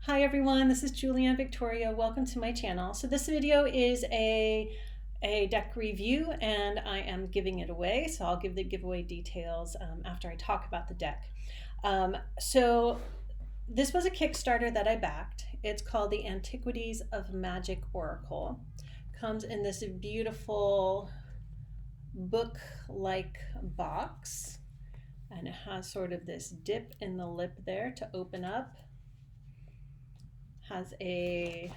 Hi everyone, this is Julianne Victoria. Welcome to my channel. So this video is a deck review and I am giving it away. So I'll give the giveaway details after I talk about the deck. So this was a Kickstarter that I backed. It's called the Antiquities of Magic Oracle. Comes in this beautiful book-like box and it has sort of this dip in the lip there to open up. Has a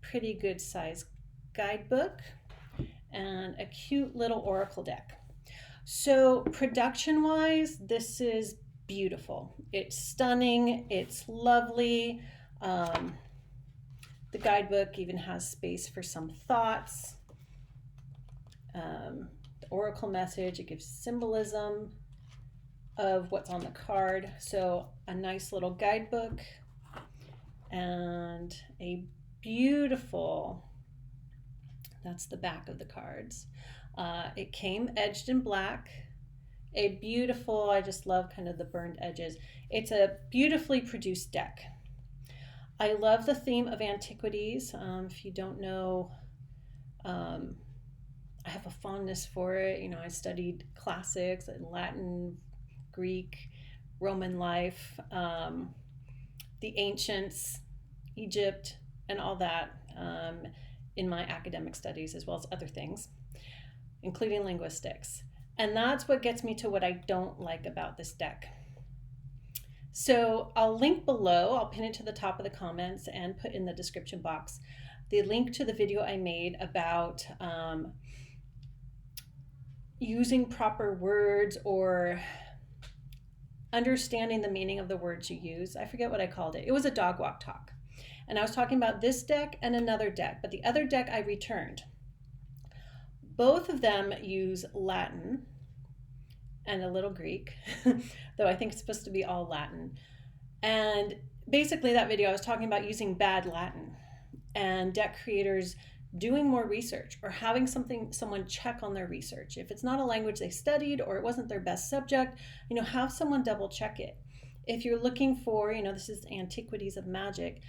pretty good size guidebook and a cute little oracle deck. So production wise, this is beautiful. It's stunning, it's lovely. The guidebook even has space for some thoughts. The oracle message, it gives symbolism of what's on the card. So a nice little guidebook and a beautiful, that's the back of the cards. It came edged in black, a beautiful, I just love kind of the burned edges. It's a beautifully produced deck. I love the theme of Antiquities. If you don't know, I have a fondness for it. You know, I studied classics in Latin, Greek, Roman life, the ancients, Egypt, and all that in my academic studies, as well as other things, including linguistics. And that's what gets me to what I don't like about this deck. So I'll link below, I'll pin it to the top of the comments and put in the description box the link to the video I made about using proper words or understanding the meaning of the words you use. I forget what I called it. It was a dog walk talk. And I was talking about this deck and another deck, but the other deck I returned. Both of them use Latin and a little Greek, though I think it's supposed to be all Latin. And basically that video I was talking about using bad Latin and deck creators doing more research or having someone check on their research. If it's not a language they studied or it wasn't their best subject, you know, have someone double check it. If you're looking for, you know, this is Antiquities of Magic,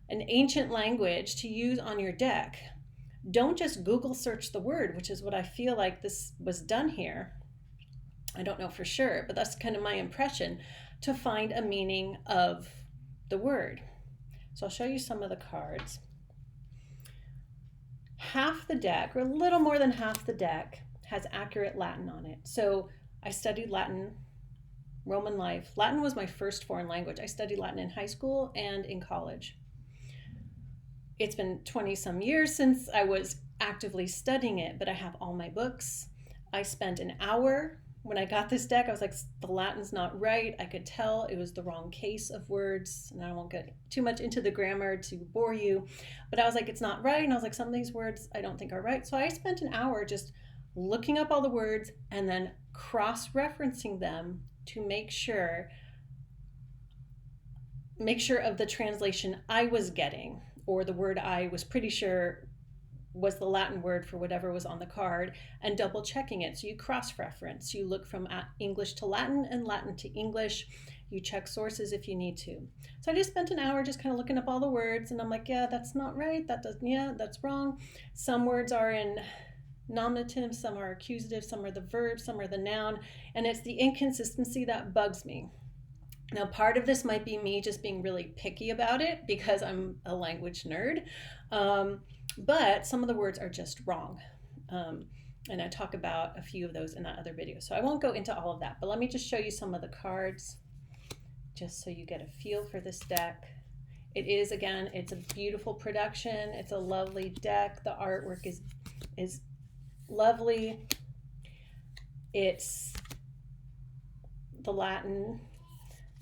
an ancient language to use on your deck, don't just Google search the word, which is what I feel like this was done here. I don't know for sure, but that's kind of my impression, to find a meaning of the word. So I'll show you some of the cards. Half the deck, or a little more than half the deck, has accurate Latin on it. So I studied Latin, Roman life. Latin was my first foreign language. I studied Latin in high school and in college. It's been 20 some years since I was actively studying it, but I have all my books. I spent an hour when I got this deck. I was like, the Latin's not right. I could tell it was the wrong case of words, and I won't get too much into the grammar to bore you, but I was like, it's not right. And I was like, some of these words I don't think are right. So I spent an hour just looking up all the words and then cross-referencing them to make sure of the translation I was getting, or the word I was pretty sure was the Latin word for whatever was on the card, and double checking it. So you cross-reference, you look from English to Latin and Latin to English, you check sources if you need to. So I just spent an hour just kind of looking up all the words, and I'm like, yeah, that's not right, that's wrong. Some words are in nominative, some are accusative, some are the verb, some are the noun, and it's the inconsistency that bugs me. Now, part of this might be me just being really picky about it because I'm a language nerd, but some of the words are just wrong. And I talk about a few of those in that other video. So I won't go into all of that, but let me just show you some of the cards just so you get a feel for this deck. It is, again, it's a beautiful production. It's a lovely deck. The artwork is lovely. It's the Latin.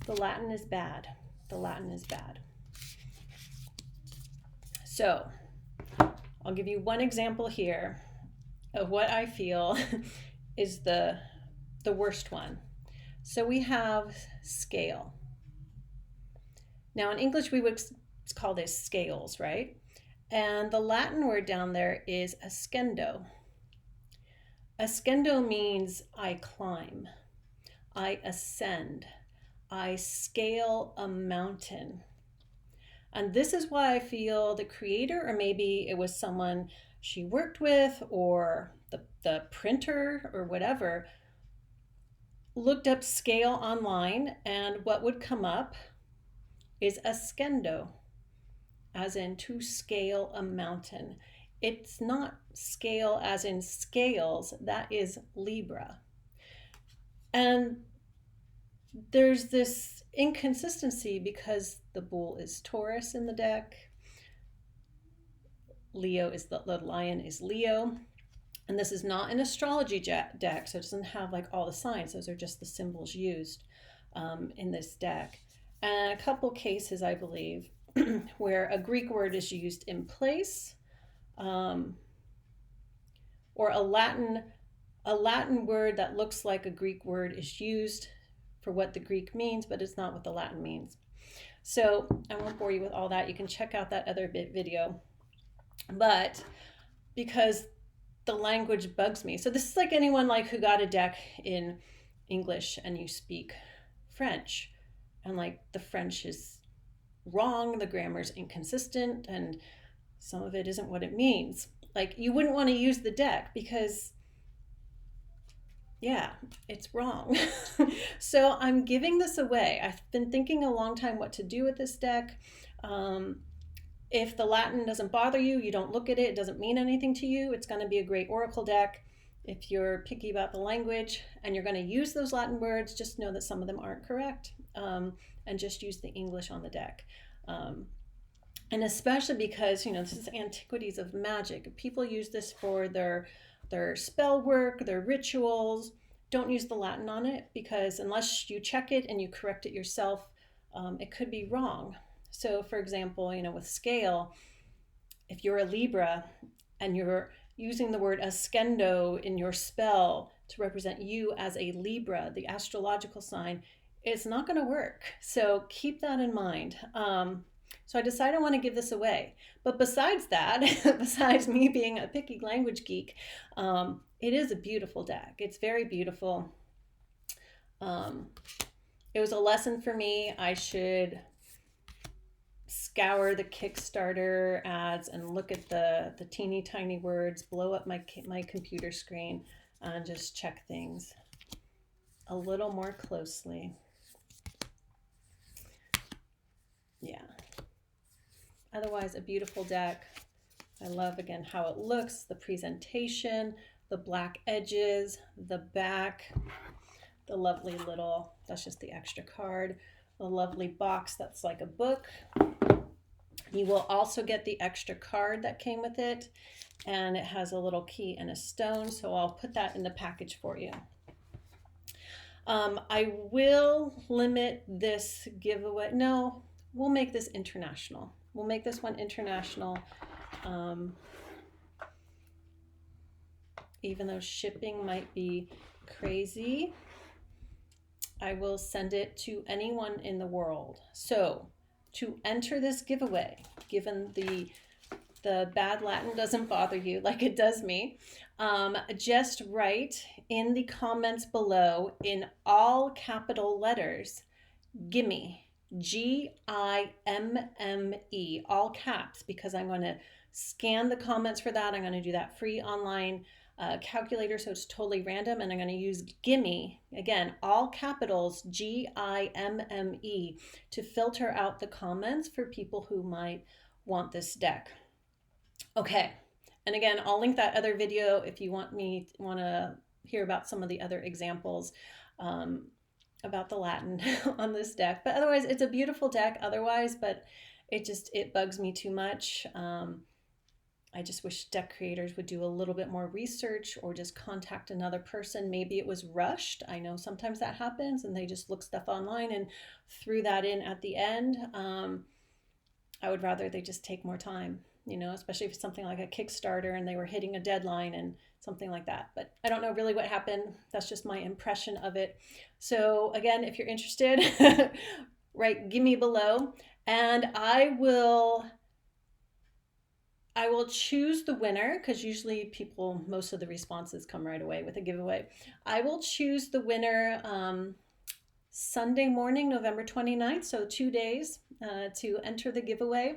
The Latin is bad. The Latin is bad. So I'll give you one example here of what I feel is the worst one. So we have scale. Now in English we would call this scales, right? And the Latin word down there is ascendo. Ascendo means I climb, I ascend, I scale a mountain. And this is why I feel the creator, or maybe it was someone she worked with, or the printer or whatever, looked up scale online, and what would come up is ascendo, as in to scale a mountain. It's not scale as in scales, that is Libra. And there's this inconsistency because the bull is Taurus in the deck. Leo is the lion is Leo. And this is not an astrology deck, so it doesn't have like all the signs. Those are just the symbols used in this deck. And a couple cases, I believe, where a Greek word is used in place, or a Latin word that looks like a Greek word is used for what the Greek means, but it's not what the Latin means. So I won't bore you with all that. You can check out that other video. But because the language bugs me. So this is like anyone like who got a deck in English and you speak French, and like the French is wrong, the grammar's inconsistent, and some of it isn't what it means. Like you wouldn't want to use the deck because yeah, it's wrong. So I'm giving this away. I've been thinking a long time what to do with this deck. If the Latin doesn't bother you, you don't look at it, it doesn't mean anything to you, it's going to be a great oracle deck. If you're picky about the language and you're going to use those Latin words, just know that some of them aren't correct, and just use the English on the deck. And especially because, this is Antiquities of Magic. People use this for their spell work, their rituals. Don't use the Latin on it, because unless you check it and you correct it yourself, it could be wrong. So for example, with scale, if you're a Libra and you're using the word ascendo in your spell to represent you as a Libra, the astrological sign, it's not going to work. So keep that in mind. So I decided I want to give this away. But besides that, besides me being a picky language geek, it is a beautiful deck. It's very beautiful. It was a lesson for me. I should scour the Kickstarter ads and look at the teeny tiny words, blow up my computer screen, and just check things a little more closely. Yeah. Otherwise, a beautiful deck. I love, again, how it looks, the presentation, the black edges, the back, the lovely little, that's just the extra card, the lovely box that's like a book. You will also get the extra card that came with it, and it has a little key and a stone, so I'll put that in the package for you. I will limit this giveaway. No, we'll make this international. We'll make this one international. Even though shipping might be crazy, I will send it to anyone in the world. So to enter this giveaway, given the bad Latin doesn't bother you like it does me, just write in the comments below in all capital letters, gimme, Gimme, all caps, because I'm going to scan the comments for that. I'm going to do that free online calculator, so it's totally random, and I'm going to use gimme, again, all capitals, Gimme, to filter out the comments for people who might want this deck. Okay, and again, I'll link that other video if you want to hear about some of the other examples about the Latin on this deck. But otherwise, it's a beautiful deck otherwise, but it bugs me too much. I just wish deck creators would do a little bit more research, or just contact another person. Maybe it was rushed. I know sometimes that happens and they just look stuff online and threw that in at the end. I would rather they just take more time, especially if it's something like a Kickstarter and they were hitting a deadline and something like that. But I don't know really what happened. That's just my impression of it. So again, if you're interested, write gimme below, and I will choose the winner, because usually most of the responses come right away with a giveaway. I will choose the winner Sunday morning, November 29th, so 2 days to enter the giveaway.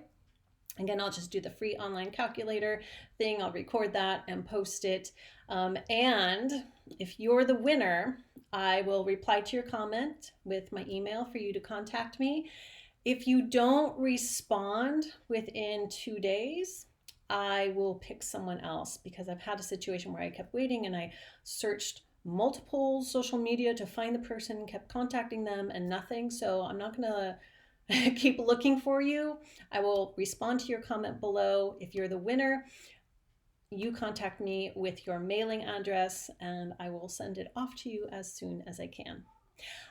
Again, I'll just do the free online calculator thing. I'll record that and post it. And if you're the winner, I will reply to your comment with my email for you to contact me. If you don't respond within 2 days, I will pick someone else, because I've had a situation where I kept waiting and I searched multiple social media to find the person, kept contacting them and nothing. So I'm not going to keep looking for you. I will respond to your comment below. If you're the winner, you contact me with your mailing address and I will send it off to you as soon as I can.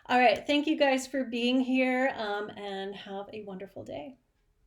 All right. Thank you guys for being here, and have a wonderful day.